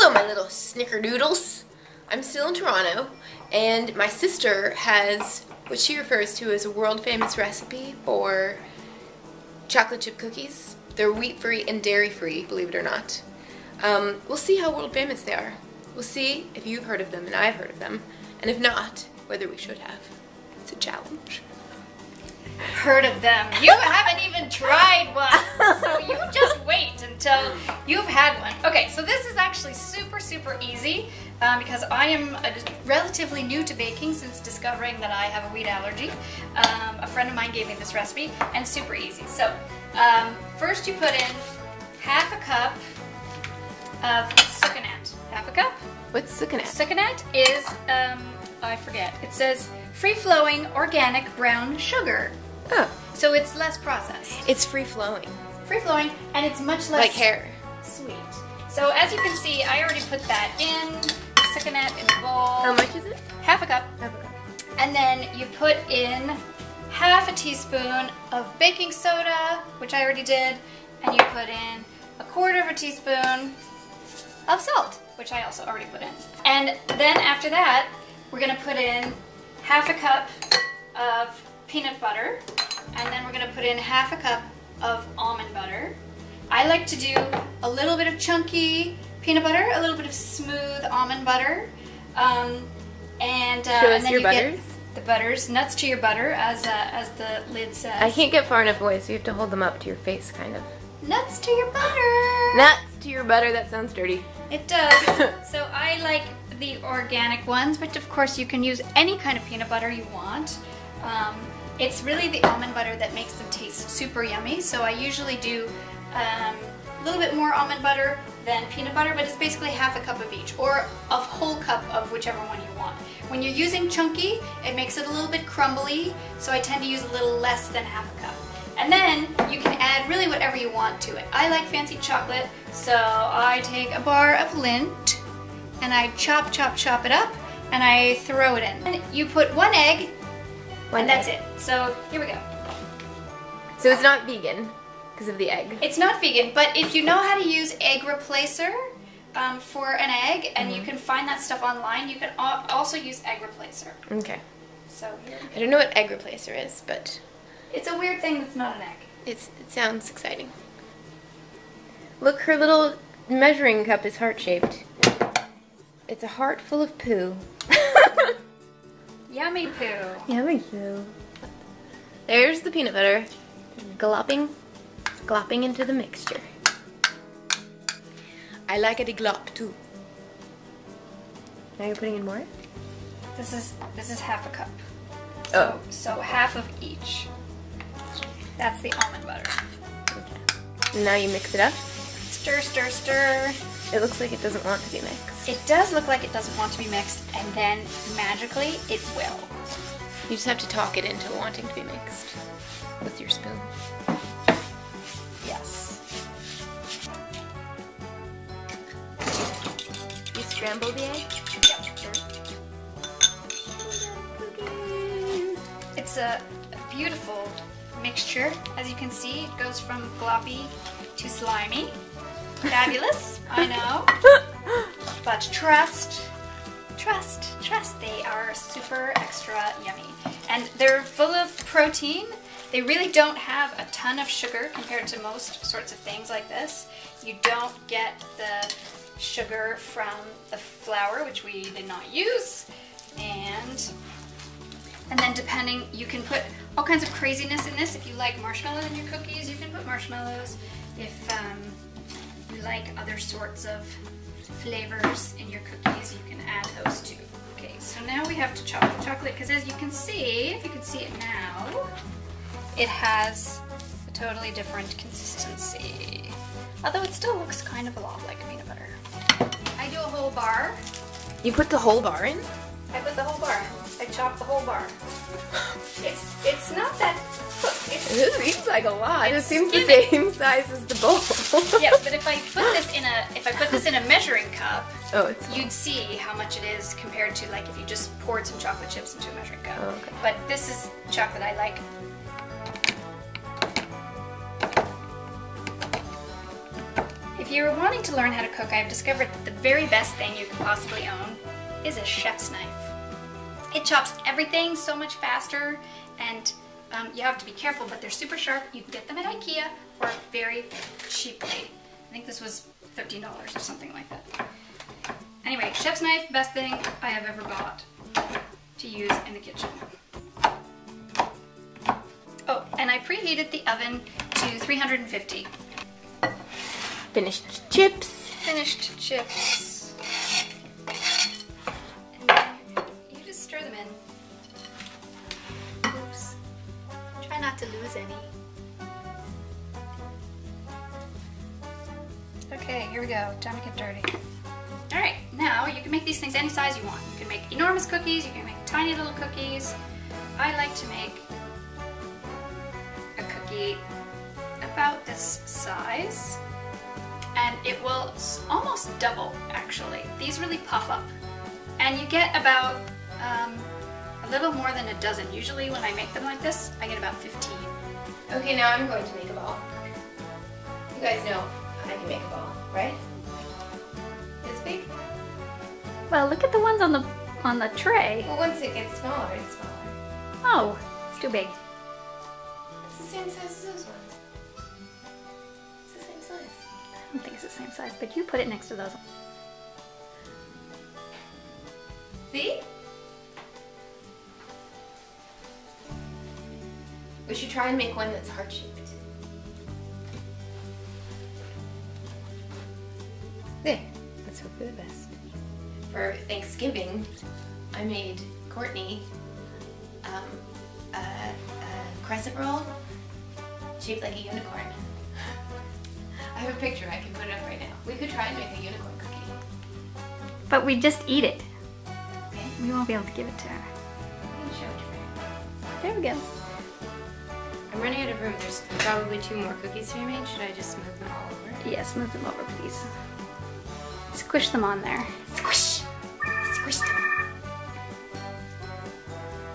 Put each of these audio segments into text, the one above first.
Hello, my little snickerdoodles. I'm still in Toronto, and my sister has what she refers to as a world-famous recipe for chocolate chip cookies. They're wheat-free and dairy-free, believe it or not. We'll see how world-famous they are. We'll see if you've heard of them and I've heard of them, and if not, whether we should have. It's a challenge. Heard of them. You haven't even tried one, so you just wait until you've had one. Okay, so this is actually super easy because I am relatively new to baking since discovering that I have a wheat allergy. A friend of mine gave me this recipe, and super easy. So first you put in half a cup of sucanat. Half a cup. What's sucanat? Sucanat is, I forget, it says free-flowing organic brown sugar. Oh. So it's less processed. It's free-flowing. Free-flowing, and it's much less like hair. Sweet. So as you can see, I already put that in, sucanat in the bowl. How much is it? Half a cup. Half a cup. And then you put in half a teaspoon of baking soda, which I already did, and you put in a quarter of a teaspoon of salt, which I also already put in. And then after that, we're gonna put in half a cup of peanut butter, and then we're gonna put in half a cup of almond butter. I like to do a little bit of chunky peanut butter, a little bit of smooth almond butter, and then your you butters? get the butters, nuts to your butter, as the lid says. I can't get far enough away, so you have to hold them up to your face, kind of. Nuts to your butter. Nuts to your butter. That sounds dirty. It does. So I like the organic ones, but of course you can use any kind of peanut butter you want. It's really the almond butter that makes them taste super yummy. So I usually do a little bit more almond butter than peanut butter, but it's basically half a cup of each, or a whole cup of whichever one you want. When you're using chunky, it makes it a little bit crumbly, so I tend to use a little less than half a cup. And then you can add really whatever you want to it. I like fancy chocolate, so I take a bar of Lindt and I chop it up and I throw it in. And you put one egg, and that's it. So here we go. So it's not vegan because of the egg. It's not vegan, but if you know how to use egg replacer for an egg, and you can find that stuff online, you can also use egg replacer. Okay. So here. I don't know what egg replacer is, but It's a weird thing that's not an egg. it sounds exciting. Look, her little measuring cup is heart-shaped. It's a heart full of poo. Yummy poo. Yummy poo. There's the peanut butter, glopping into the mixture. I like it a glop too. Now you're putting in more? This is half a cup. Oh. So half of each. That's the almond butter. Okay. And now you mix it up. Stir, stir, stir. It looks like it doesn't want to be mixed. It does look like it doesn't want to be mixed, and then magically it will. You just have to talk it into wanting to be mixed with your spoon. Yes. You scramble the egg? It's a beautiful mixture. As you can see, it goes from gloppy to slimy. Fabulous, I know. But trust, they are super extra yummy. And they're full of protein. They really don't have a ton of sugar compared to most sorts of things like this. You don't get the sugar from the flour, which we did not use. And then depending, you can put all kinds of craziness in this. If you like marshmallows in your cookies, you can put marshmallows. If you like other sorts of flavors in your cookies, you can add those too. Okay, so now we have to chop the chocolate, because as you can see, if you can see it now, it has a totally different consistency. Although it still looks kind of a lot like peanut butter. I do a whole bar. You put the whole bar in? I put the whole bar. I chopped the whole bar. It's not that. Look, It seems like a lot. It seems the skimming. same size as the bowl. Yes, but if I put this in a measuring cup, Oh, you'd see how much it is compared to like if you just poured some chocolate chips into a measuring cup. Oh, okay. But this is chocolate I like. If you're wanting to learn how to cook, I've discovered that the very best thing you can possibly own is a chef's knife. It chops everything so much faster, and you have to be careful, but they're super sharp. You can get them at IKEA or very cheaply. I think this was $13 or something like that. Anyway, chef's knife, best thing I have ever bought to use in the kitchen. Oh, and I preheated the oven to 350. Finished chips. Finished chips. And then you just stir them in. Oops. Try not to lose any. Okay, here we go. Time to get dirty. Alright, now you can make these things any size you want. You can make enormous cookies, you can make tiny little cookies. I like to make a cookie about this size, and it will almost double actually. These really puff up, and you get about a little more than a dozen. Usually when I make them like this, I get about 15. Okay, now I'm going to make a ball. You guys know I can make a ball, right? This big? Well, look at the ones on the tray. Well, once it gets smaller, it's smaller. Oh, it's too big. It's the same size as those ones. It's the same size. I don't think it's the same size, but you put it next to those. See? We should try and make one that's heart-shaped. There. Let's hope for the best. For Thanksgiving, I made Courtney a crescent roll shaped like a unicorn. I have a picture. I can put it up right now. We could try and make a unicorn cookie. But we just eat it. Okay. We won't be able to give it to her. I can show it to her. There we go. I'm running out of room. There's probably 2 more cookies to be made. Should I just move them all over? Yes, move them over, please. Squish them on there. Squish! Squish them.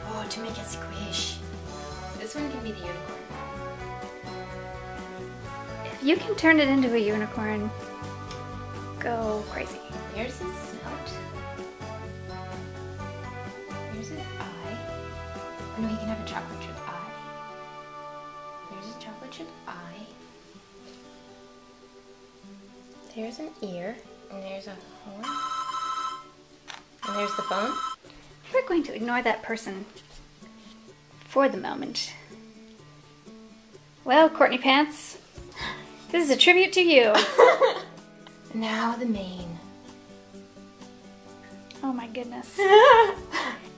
Oh, to make it squish. This one can be the unicorn. If you can turn it into a unicorn, go crazy. Here's his snout. Here's his eye. Oh no, he can have a chocolate chip eye. There's his chocolate chip eye. There's an ear. And there's a horn. And there's the phone. We're going to ignore that person for the moment. Well, Courtney Pants, this is a tribute to you. Now the mane. Oh my goodness.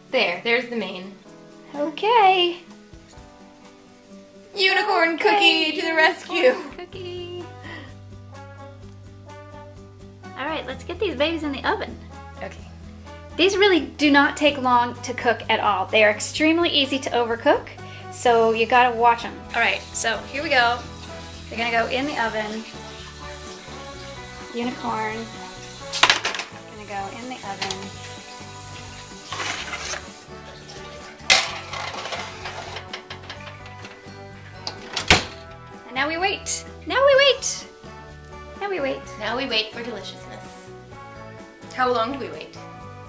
There's the mane. Okay. Unicorn cookie to the rescue. Cookie. All right, let's get these babies in the oven. Okay. These really do not take long to cook at all. They are extremely easy to overcook, so you gotta watch them. All right, so here we go. They're gonna go in the oven. Unicorn. Gonna go in the oven. And now we wait. Now we wait. Now we wait. Now we wait for deliciousness. How long do we wait?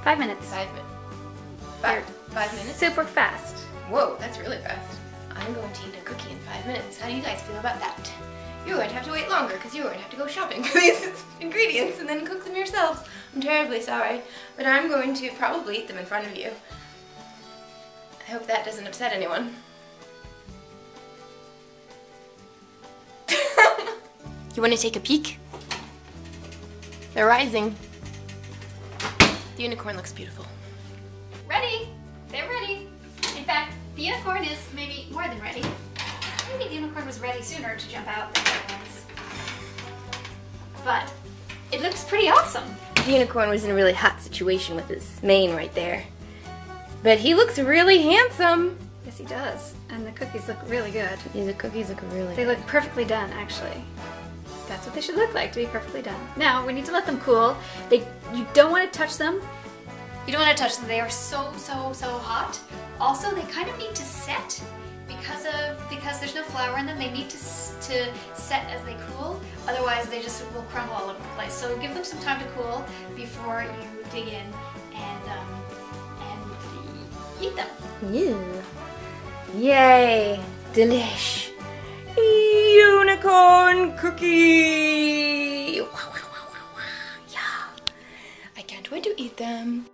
5 minutes. 5 minutes. 5 minutes? Super fast. Whoa, that's really fast. I'm going to eat a cookie in 5 minutes. How do you guys feel about that? You're going to have to wait longer because you're going to have to go shopping for these ingredients and then cook them yourselves. I'm terribly sorry, but I'm going to probably eat them in front of you. I hope that doesn't upset anyone. You want to take a peek? They're rising. The unicorn looks beautiful. Ready? They're ready. In fact, the unicorn is maybe more than ready. Maybe the unicorn was ready sooner to jump out than the other ones. But it looks pretty awesome. The unicorn was in a really hot situation with his mane right there. But he looks really handsome. Yes, he does. And the cookies look really good. These cookies look really They good. look perfectly done, actually. That's what they should look like, to be perfectly done. Now, we need to let them cool. You don't want to touch them. You don't want to touch them. They are so hot. Also, they kind of need to set because of the because there's no flour in them, they need to set as they cool. Otherwise, they just will crumble all over the place. So give them some time to cool before you dig in and eat them. Yeah. Yay! Delish! Unicorn cookie! Yeah. I can't wait to eat them.